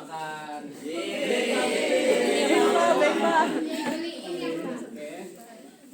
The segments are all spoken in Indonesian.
makan. Oke.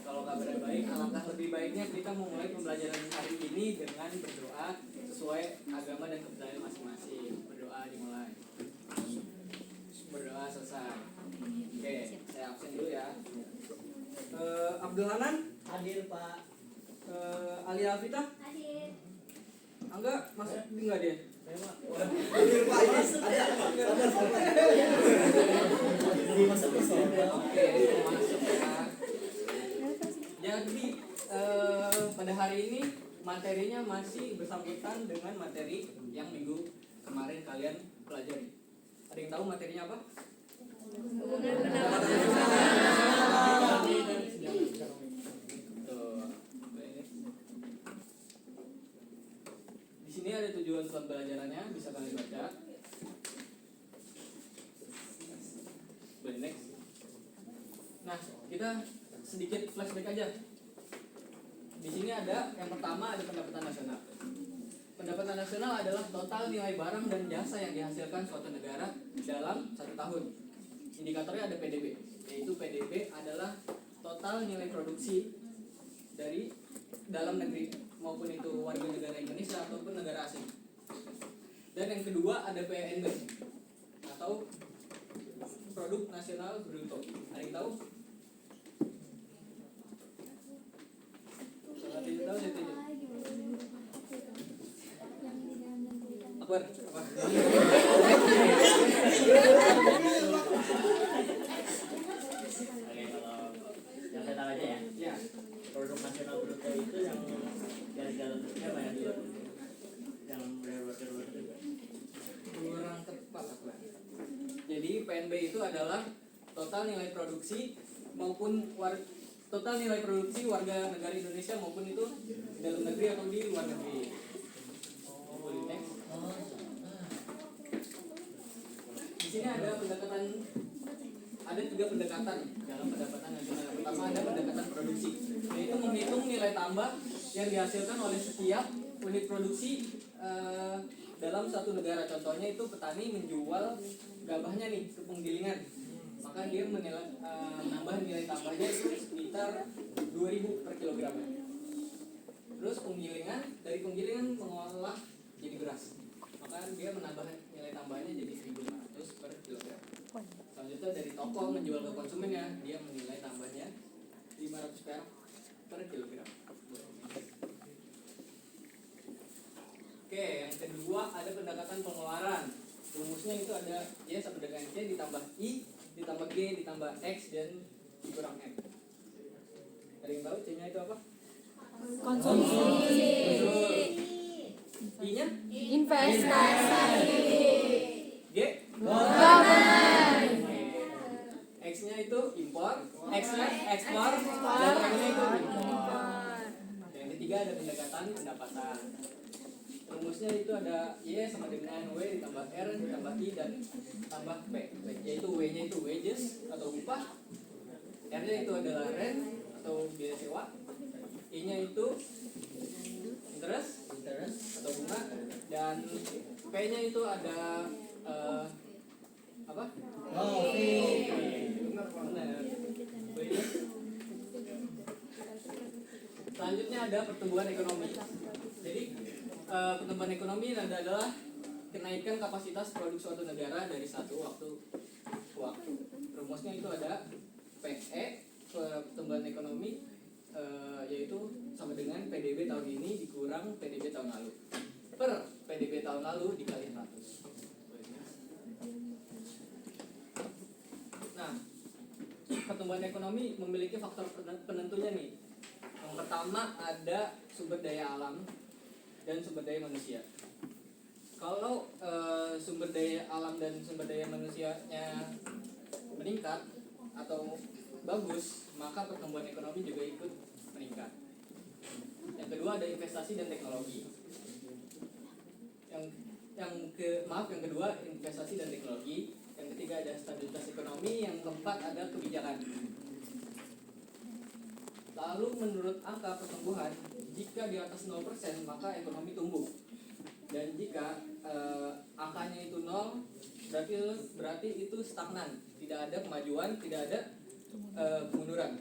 Kalau kabar baik, alangkah lebih baiknya kita memulai pembelajaran hari ini dengan berdoa sesuai agama dan kepercayaan masing-masing. Berdoa dimulai. Berdoa selesai. Oke, saya absen dulu ya. Abdul Hanan Hadir Pak. Ali Alfita Hadir. Angga masuk enggak dia? Hadir Pak. Ini masuk ke sana. Oke, masuk ya. Jadi pada hari ini materinya masih bersangkutan dengan materi yang minggu kemarin kalian pelajari. Ada yang tahu materinya apa? Tuh. Di sini ada tujuan pembelajarannya, bisa kalian baca. Boleh next. Nah, kita sedikit flashback aja. Di sini ada yang pertama ada pendapatan nasional. Pendapatan nasional adalah total nilai barang dan jasa yang dihasilkan suatu negara dalam satu tahun. Indikatornya ada PDB, yaitu PDB adalah total nilai produksi dari dalam negeri maupun itu warga negara Indonesia ataupun negara asing. Dan yang kedua ada PNB atau produk nasional bruto. Ada yang tahu? Kalau tidak tahu saya tunjuk. Akbar, apa? Oke, kalau yang saya tahu aja ya. Ya, Produk nasional bruto itu yang dari dalam negeri apa yang di luar negeri? Yang dari luar negeri. kurang tepat Akbar. Jadi PNB itu adalah total nilai produksi maupun total nilai produksi warga negara Indonesia maupun itu dalam negeri atau di luar negeri. Boleh next. Di sini ada tiga pendekatan dalam pendapatan nasional. Yang pertama ada pendekatan produksi, yaitu menghitung nilai tambah yang dihasilkan oleh setiap unit produksi dalam satu negara. Contohnya itu petani menjual gabahnya nih ke penggilingan, maka dia menambah nilai tambahnya itu sekitar 2.000 per kilogram. Terus dari penggilingan mengolah jadi beras, maka dia menambah nilai tambahnya jadi 1.500 per kilogram. Selanjutnya dari toko menjual ke konsumennya, dia menilai tambahnya 500 perak per kilogram. Oke, yang kedua ada pendekatan pengeluaran. Rumusnya itu ada Y sama dengan C ditambah I ditambah G ditambah X dan dikurang M. Ada yang tahu C-nya itu apa? Konsumsi. Betul. I-nya? Investasi. G? Government. X-nya itu impor, X-nya ekspor, dan M-nya itu impor. Yang ketiga ada pendekatan pendapatan. Rumusnya itu ada Y sama dengan W ditambah R ditambah I dan tambah P, yaitu W-nya itu wages atau upah, R-nya itu adalah rent atau biaya sewa, I-nya itu interest atau bunga, dan P-nya itu ada apa? Benar. Selanjutnya ada pertumbuhan ekonomi. Jadi pertumbuhan ekonomi adalah kenaikan kapasitas produk suatu negara dari satu waktu ke waktu. Rumusnya itu ada PE, pertumbuhan ekonomi, yaitu sama dengan PDB tahun ini dikurang PDB tahun lalu per PDB tahun lalu dikali 100. Nah, pertumbuhan ekonomi memiliki faktor penentunya nih. Yang pertama ada sumber daya alam dan sumber daya manusia. Kalau sumber daya alam dan sumber daya manusianya meningkat atau bagus, maka pertumbuhan ekonomi juga ikut meningkat. Yang kedua ada investasi dan teknologi. Yang kedua investasi dan teknologi. Yang ketiga ada stabilitas ekonomi. Yang keempat ada kebijakan. Lalu menurut angka pertumbuhan, jika di atas 0% maka ekonomi tumbuh. Dan jika angkanya itu 0, berarti itu stagnan, tidak ada kemajuan, tidak ada kemunduran.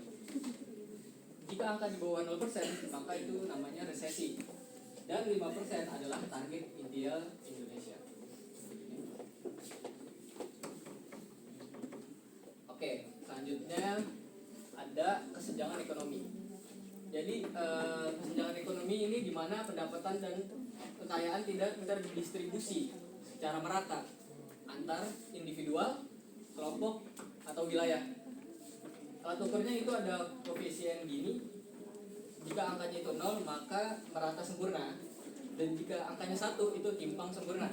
Jika angka di bawah 0%, maka itu namanya resesi. Dan 5% adalah target ideal Indonesia. Oke, selanjutnya ada kesenjangan ekonomi. Jadi kesenjangan ekonomi ini di mana pendapatan dan kekayaan tidak terdistribusi secara merata antar individual, kelompok, atau wilayah. Alat ukurnya itu ada koefisien gini. Jika angkanya itu 0 maka merata sempurna, dan jika angkanya 1 itu timpang sempurna.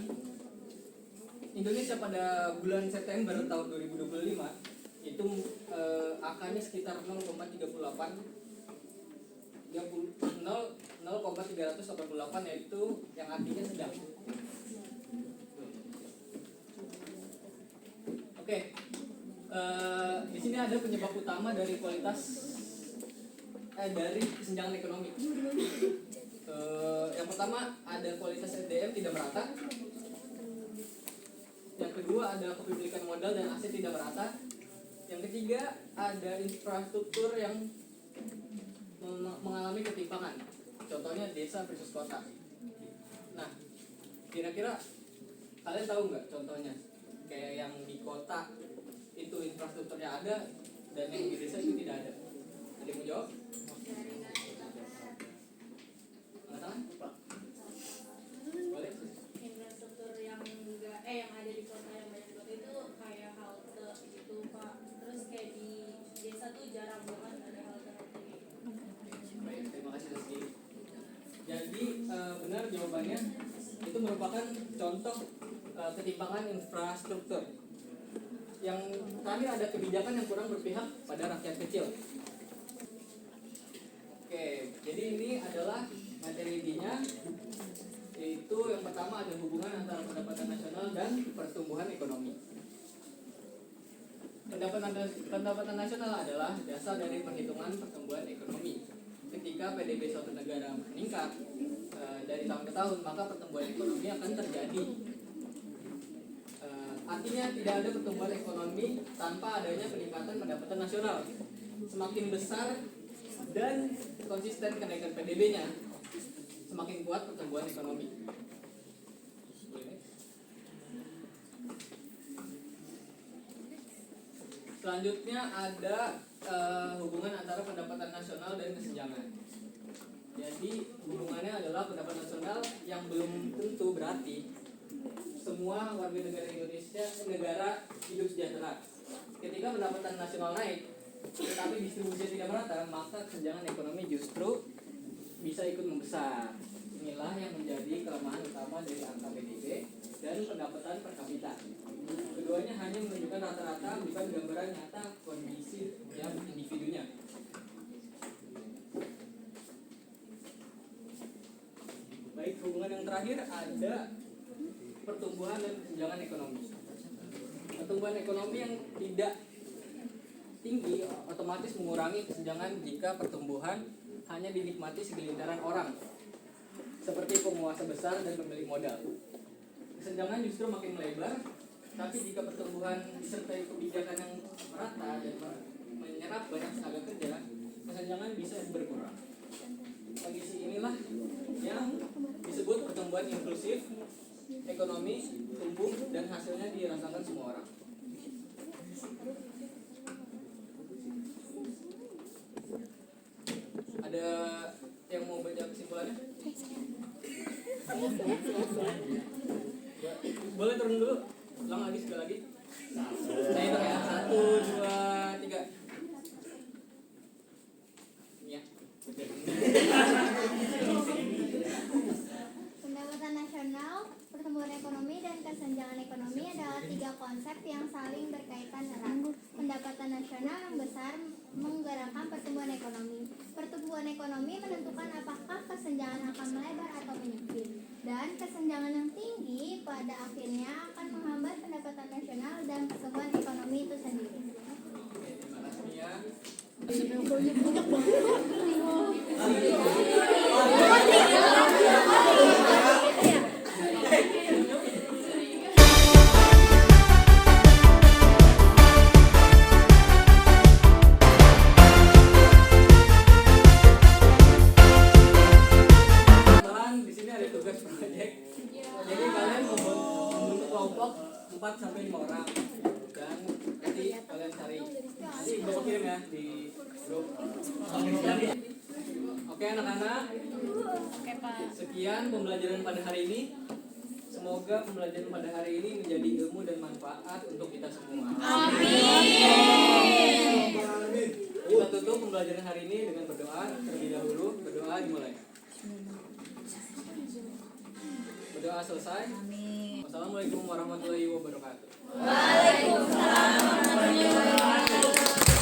Indonesia pada bulan September tahun 2025 itu angkanya sekitar 0,388, yaitu yang artinya sedang. Oke, di sini ada penyebab utama dari dari kesenjangan ekonomi. Yang pertama ada kualitas SDM tidak merata. Yang kedua ada kepemilikan modal dan aset tidak merata. Yang ketiga ada infrastruktur yang mengalami ketimpangan. Contohnya desa versus kota. Nah, kira-kira kalian tahu nggak contohnya? Kayak yang di kota itu infrastrukturnya ada dan yang di desa itu tidak ada. Ada yang mau jawab? Nggak tahu? Pak? Boleh? Infrastruktur yang ada di kota, yang banyak kota itu kayak halte gitu Pak. Terus kayak di desa tuh jarang banget ada halte-halte gitu. Baik, terima kasih Rizky. Jadi benar jawabannya itu merupakan contoh ketimpangan infrastruktur. Yang terakhir ada kebijakan yang kurang berpihak pada rakyat kecil. Oke, jadi ini adalah materi intinya, yaitu yang pertama ada hubungan antara pendapatan nasional dan pertumbuhan ekonomi. Pendapatan nasional adalah dasar dari perhitungan pertumbuhan ekonomi. Ketika PDB suatu negara meningkat dari tahun ke tahun, maka pertumbuhan ekonomi akan terjadi. Artinya tidak ada pertumbuhan ekonomi tanpa adanya peningkatan pendapatan nasional. Semakin besar dan konsisten kenaikan PDB-nya, semakin kuat pertumbuhan ekonomi. Selanjutnya ada hubungan antara pendapatan nasional dan kesenjangan. Jadi hubungannya adalah pendapatan nasional yang belum tentu berarti semua warga negara Indonesia negara hidup sejahtera. Ketika pendapatan nasional naik, tetapi distribusinya tidak merata, maka kesenjangan ekonomi justru bisa ikut membesar. Inilah yang menjadi kelemahan utama dari angka PDB dan pendapatan per kapita. Keduanya hanya menunjukkan rata-rata, bukan gambaran nyata kondisi yang individunya. Baik, hubungan yang terakhir ada pertumbuhan dan kesenjangan ekonomi. Pertumbuhan ekonomi yang tidak tinggi otomatis mengurangi kesenjangan jika pertumbuhan hanya dinikmati segelintiran orang, seperti penguasa besar dan pemilik modal. Kesenjangan justru makin melebar, tapi jika pertumbuhan disertai kebijakan yang merata dan menyerap banyak tenaga kerja, kesenjangan bisa berkurang. Kondisi inilah yang disebut pertumbuhan inklusif. Ekonomi tumbuh dan hasilnya dirasakan semua orang. Ada yang mau baca kesimpulannya? Boleh turun dulu. Ulang lagi sekali lagi. Saya hitung ya. 1, 2, 3. Ya. Pendapatan nasional, pertumbuhan ekonomi, dan kesenjangan ekonomi adalah 3 konsep yang saling berkaitan erat. Pendapatan nasional yang besar menggerakkan pertumbuhan ekonomi. Pertumbuhan ekonomi menentukan apakah kesenjangan akan melebar atau menyempit. Dan kesenjangan yang tinggi pada akhirnya akan menghambat pendapatan nasional dan pertumbuhan ekonomi itu sendiri. Terima kasih ya. kelompok 4 sampai 5 orang. Dan nanti kalian cari. Nanti gue kirim ya di grup. Oke anak-anak. Oke Pak. Sekian pembelajaran pada hari ini. Semoga pembelajaran pada hari ini menjadi ilmu dan manfaat untuk kita semua. Kita tutup pembelajaran hari ini dengan berdoa terlebih dahulu. Berdoa dimulai. Berdoa selesai. Wassalamualaikum warahmatullahi wabarakatuh. Waalaikumsalam warahmatullahi wabarakatuh.